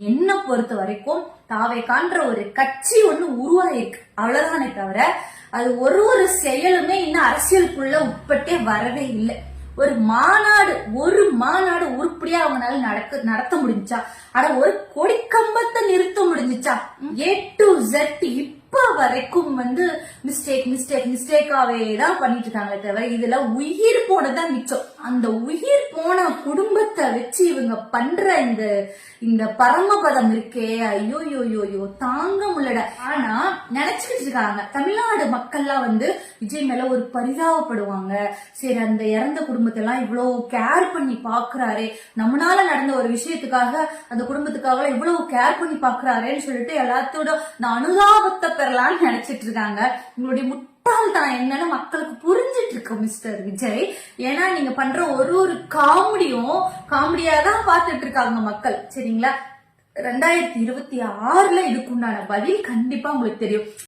என்ன பொறுத்த வரைக்கும் தாவேகான்ற ஒரு கட்சி ஒண்ணு உருவாயிருக்கு, அவ்வளவுதானே தவிர அது ஒரு செயலுமே இன்னும் அரசியலுக்குள்ள உட்பட்டே வரவே இல்லை. ஒரு மாநாடு உருப்படியா அவங்களால நடத்த முடிஞ்சா, அட ஒரு கொடிக்கம்பத்தை நிறுத்த முடிஞ்சுச்சா? A to Z இப்ப வரைக்கும் மிஸ்டேக்காவே தான் பண்ணிட்டு இருக்காங்களே தவிர இதுல உயிர் போனதான் மிச்சம். அந்த உயிர் போன குடும்பத்தை வச்சு இவங்க பண்ற இந்த பரமபதம் இருக்கே, ஐயோ தாங்க முடியல. ஆனா நினைச்சுக்கிட்டு இருக்காங்க தமிழ்நாடு மக்கள்லாம் விஜய் மேல ஒரு பரிதாபப்படுவாங்க. சரி, அந்த இறந்த குடும்பத்தை எல்லாம் இவ்வளவு கேர் பண்ணி பாக்குறாரே, நம்மளால நடந்த ஒரு விஷயத்துக்காக அந்த குடும்பத்துக்காக இவ்வளவு கேர் பண்ணி பாக்குறாரேன்னு சொல்லிட்டு எல்லாத்தோட இந்த அனுதாபத்தை பெறலாம்னு நினைச்சிட்டு இருக்காங்க. உங்களுடைய முட்டாள்தான் என்னன்னு மக்களுக்கு புரிஞ்சிட்டு இருக்கு மிஸ்டர் விஜய். ஏன்னா நீங்க பண்ற ஒரு காமெடியா தான் பாத்துட்டு இருக்காங்க மக்கள். சரிங்களா, 2026 இதுக்குண்டான பதில் கண்டிப்பா உங்களுக்கு தெரியும்.